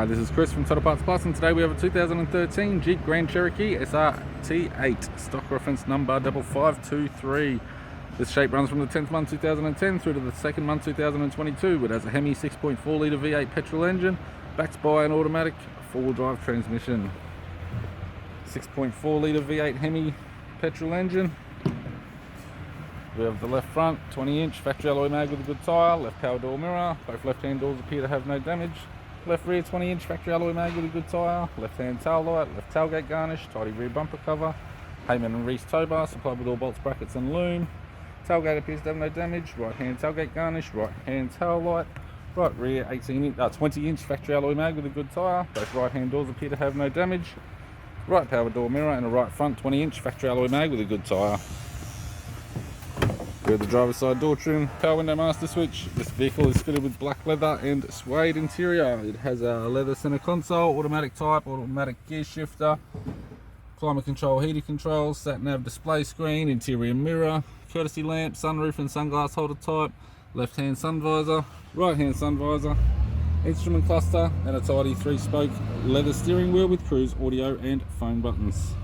Hi, this is Chris from Total Parts Plus, and today we have a 2013 Jeep Grand Cherokee SRT8, stock reference number 5523. This shape runs from the 10th month 2010 through to the 2nd month 2022. It has a Hemi 6.4 litre V8 petrol engine, backed by an automatic 4-wheel drive transmission. 6.4 litre V8 Hemi petrol engine. We have the left front 20-inch factory alloy mag with a good tyre, left power door mirror, both left-hand doors appear to have no damage. Left rear 20-inch factory alloy mag with a good tyre, left-hand tail light, left tailgate garnish, tidy rear bumper cover, Hayman and Reese tow bar supplied with all bolts, brackets and loom. Tailgate appears to have no damage, right-hand tailgate garnish, right-hand tail light, right rear 20-inch factory alloy mag with a good tyre, both right-hand doors appear to have no damage. Right power door mirror and a right front 20-inch factory alloy mag with a good tyre. We have the driver's side door trim, power window master switch. This vehicle is fitted with black leather and suede interior. It has a leather center console, automatic type, automatic gear shifter, climate control, heated controls, sat nav display screen, interior mirror, courtesy lamp, sunroof and sunglass holder type, left hand sun visor, right hand sun visor, instrument cluster and a tidy 3-spoke leather steering wheel with cruise audio and phone buttons.